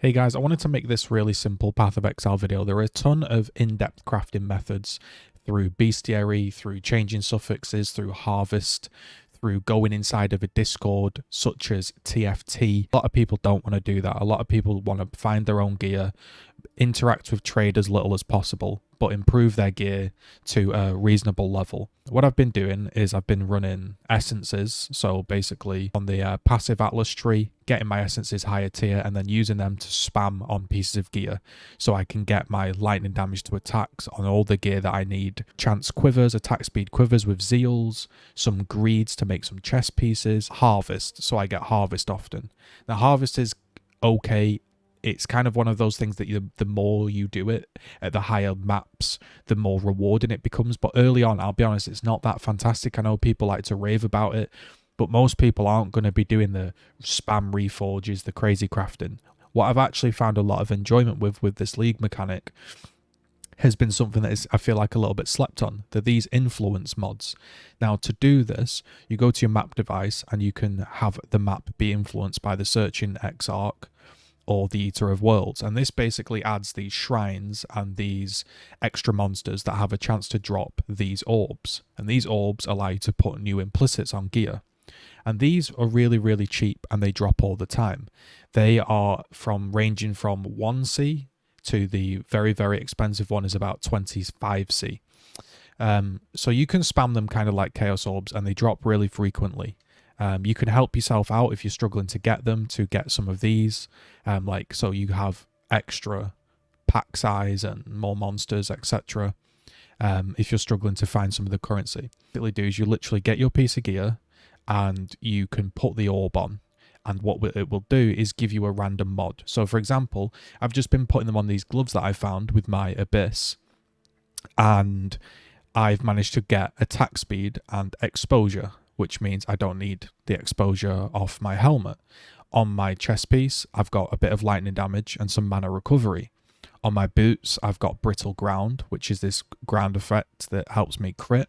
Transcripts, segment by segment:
Hey guys, I wanted to make this really simple Path of Exile video. There are a ton of in-depth crafting methods through bestiary, through changing suffixes, through harvest, through going inside of a Discord, such as TFT. A lot of people don't want to do that. A lot of people want to find their own gear, interact with trade as little as possible, but improve their gear to a reasonable level. What I've been doing is I've been running essences, so basically on the passive atlas tree, getting my essences higher tier and then using them to spam on pieces of gear so I can get my lightning damage to attacks on all the gear that I need. Chance quivers, attack speed quivers with zeals, some greeds to make some chest pieces, harvest, so I get harvest often. Now harvest is okay. It's kind of one of those things that the more you do it at the higher maps, the more rewarding it becomes. But early on, I'll be honest, it's not that fantastic. I know people like to rave about it, but most people aren't going to be doing the spam reforges, the crazy crafting. What I've actually found a lot of enjoyment with this league mechanic has been something that is, I feel like, a little bit slept on. They're these influence mods. Now, to do this, you go to your map device and you can have the map be influenced by the searching Exarch or the Eater of Worlds, and this basically adds these shrines and these extra monsters that have a chance to drop these orbs, and these orbs allow you to put new implicits on gear, and these are really cheap and they drop all the time. They are ranging from 1C to the very expensive one is about 25C. So you can spam them kind of like Chaos Orbs and they drop really frequently. You can help yourself out if you're struggling to get them, to get some of these, so you have extra pack size and more monsters, etc. If you're struggling to find some of the currency. What you do is you literally get your piece of gear and you can put the orb on, and what it will do is give you a random mod. So for example, I've just been putting them on these gloves that I found with my Abyss, and I've managed to get attack speed and exposure, which means I don't need the exposure off my helmet. On my chest piece, I've got a bit of lightning damage and some mana recovery. On my boots, I've got brittle ground, which is this ground effect that helps me crit.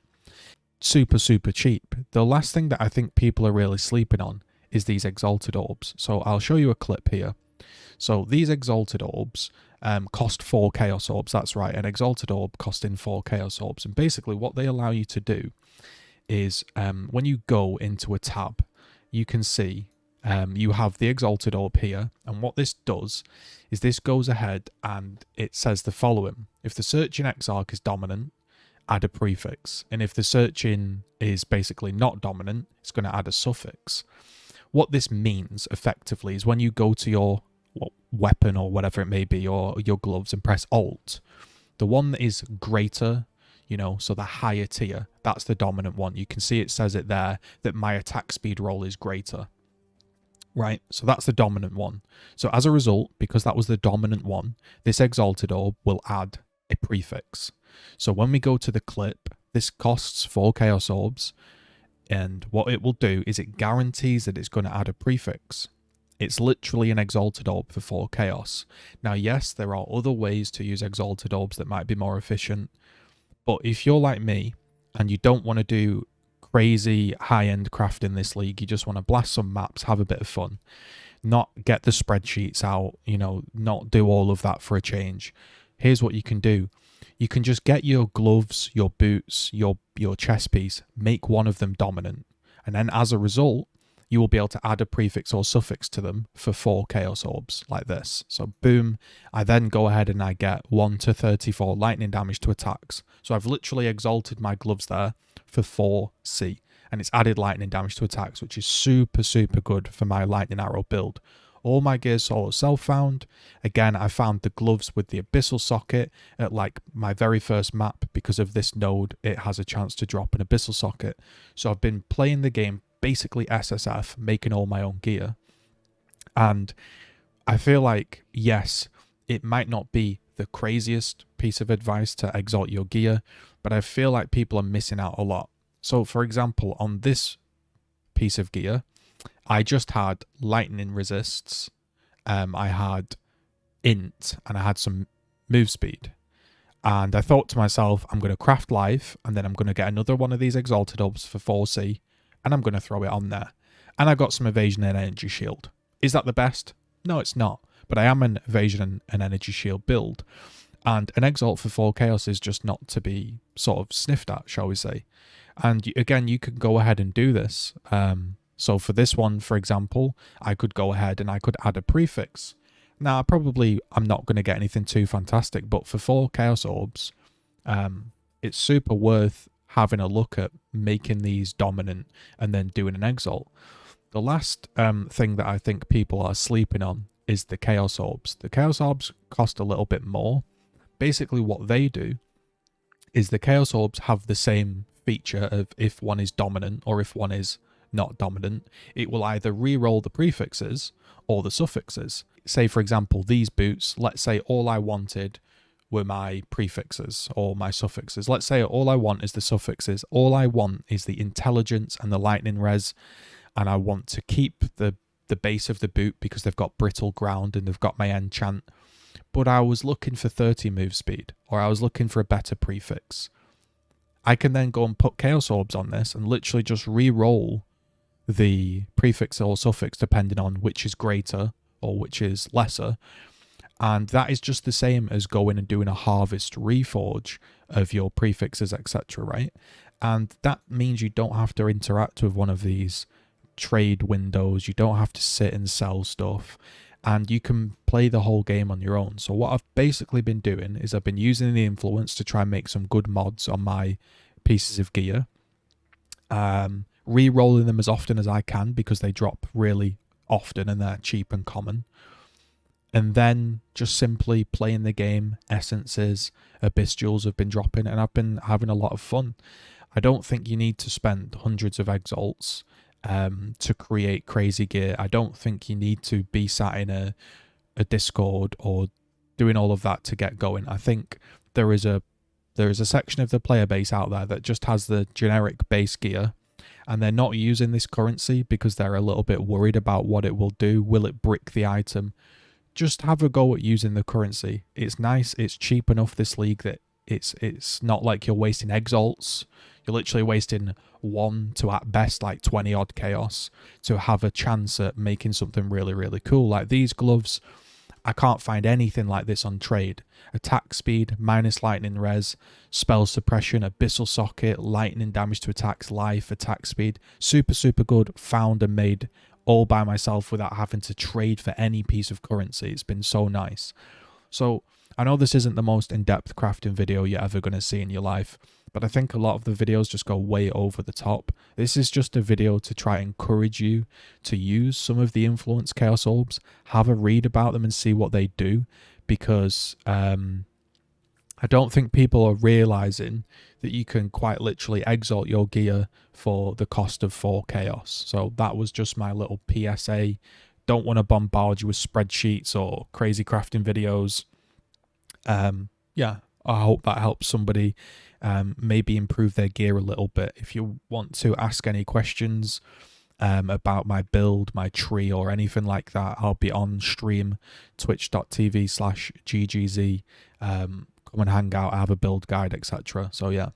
Super cheap. The last thing that I think people are really sleeping on is these Exalted Orbs. So I'll show you a clip here. So these Exalted Orbs cost 4 Chaos Orbs, that's right, an Exalted Orb costing 4 Chaos Orbs. And basically what they allow you to do is when you go into a tab, you can see you have the Exalted Orb here, and what this does is this goes ahead and it says the following: if the searching Exarch is dominant, add a prefix, and if the searching is basically not dominant, it's going to add a suffix. What this means effectively is when you go to your weapon or whatever it may be, or your gloves, and press Alt, the one that is greater, so the higher tier, that's the dominant one. You can see it says it there that my attack speed roll is greater, right? So that's the dominant one. So as a result, because that was the dominant one, this Exalted Orb will add a prefix. So when we go to the clip, this costs 4 Chaos Orbs, and what it will do is it guarantees that it's going to add a prefix. It's literally an Exalted Orb for 4 Chaos. Now, yes, there are other ways to use Exalted Orbs that might be more efficient, but if you're like me and you don't want to do crazy high-end craft in this league, you just want to blast some maps, have a bit of fun, not get the spreadsheets out, not do all of that for a change, here's what you can do. You can just get your gloves, your boots, your chest piece, make one of them dominant, and then as a result, you will be able to add a prefix or suffix to them for 4 Chaos Orbs, like this. So boom, I then go ahead and I get 1 to 34 lightning damage to attacks. So I've literally exalted my gloves there for 4C, and it's added lightning damage to attacks, which is super good for my lightning arrow build. All my gear's solo self-found. Again, I found the gloves with the abyssal socket at my very first map. Because of this node, it has a chance to drop an abyssal socket. So I've been playing the game basically SSF, making all my own gear. And I feel like, yes, it might not be the craziest piece of advice to exalt your gear, but I feel like people are missing out a lot. So for example, on this piece of gear, I just had lightning resists, I had int, and I had some move speed. And I thought to myself, I'm going to craft live, and then I'm going to get another one of these Exalted Orbs for 4C, and I'm going to throw it on there. And I got some evasion and energy shield. Is that the best? No, it's not. but I am an evasion and energy shield build. And an Exalt for 4 Chaos is just not to be sort of sniffed at, shall we say. And again, you can go ahead and do this. So for this one, for example, I could go ahead and I could add a prefix. Now, I'm not going to get anything too fantastic, but for 4 Chaos Orbs, it's super worth having a look at making these dominant and then doing an Exalt. The last thing that I think people are sleeping on is the Chaos Orbs. The Chaos Orbs cost a little bit more. Basically what they do is the Chaos Orbs have the same feature of if one is dominant or if one is not dominant, it will either re-roll the prefixes or the suffixes. Say, for example, these boots, let's say all I wanted were my prefixes or my suffixes. Let's say all I want is the suffixes. All I want is the intelligence and the lightning res, and I want to keep the base of the boot because they've got brittle ground and they've got my enchant. But I was looking for 30 move speed, or I was looking for a better prefix. I can then go and put Chaos Orbs on this and literally just re-roll the prefix or suffix depending on which is greater or which is lesser. And that is just the same as going and doing a harvest reforge of your prefixes, etc., right? And that means you don't have to interact with one of these trade windows. You don't have to sit and sell stuff. And you can play the whole game on your own. So what I've basically been doing is I've been using the influence to try and make some good mods on my pieces of gear. Re-rolling them as often as I can because they drop really often and they're cheap and common. And then just simply playing the game. Essences, Abystials have been dropping and I've been having a lot of fun. I don't think you need to spend hundreds of Exalts to create crazy gear. I don't think you need to be sat in a Discord or doing all of that to get going. I think there is a section of the player base out there that just has the generic base gear and they're not using this currency because they're a little bit worried about what it will do. Will it brick the item? Just have a go at using the currency. It's nice. It's cheap enough this league that it's not like you're wasting Exalts. You're literally wasting 1 to at best like 20 odd chaos to have a chance at making something really, really cool. Like these gloves, I can't find anything like this on trade. Attack speed, minus lightning res, spell suppression, abyssal socket, lightning damage to attacks, life, attack speed. Super, super good. Found and made all by myself without having to trade for any piece of currency. It's been so nice. So I know this isn't the most in-depth crafting video you're ever going to see in your life, but I think a lot of the videos just go way over the top. This is just a video to try and encourage you to use some of the influence Chaos Orbs, have a read about them and see what they do, because I don't think people are realizing that you can quite literally exalt your gear for the cost of 4 chaos. So that was just my little PSA. Don't want to bombard you with spreadsheets or crazy crafting videos. Yeah, I hope that helps somebody maybe improve their gear a little bit. If you want to ask any questions about my build, my tree, or anything like that, I'll be on stream, twitch.tv/GGZII. Come and hang out, I have a build guide, etc. So yeah,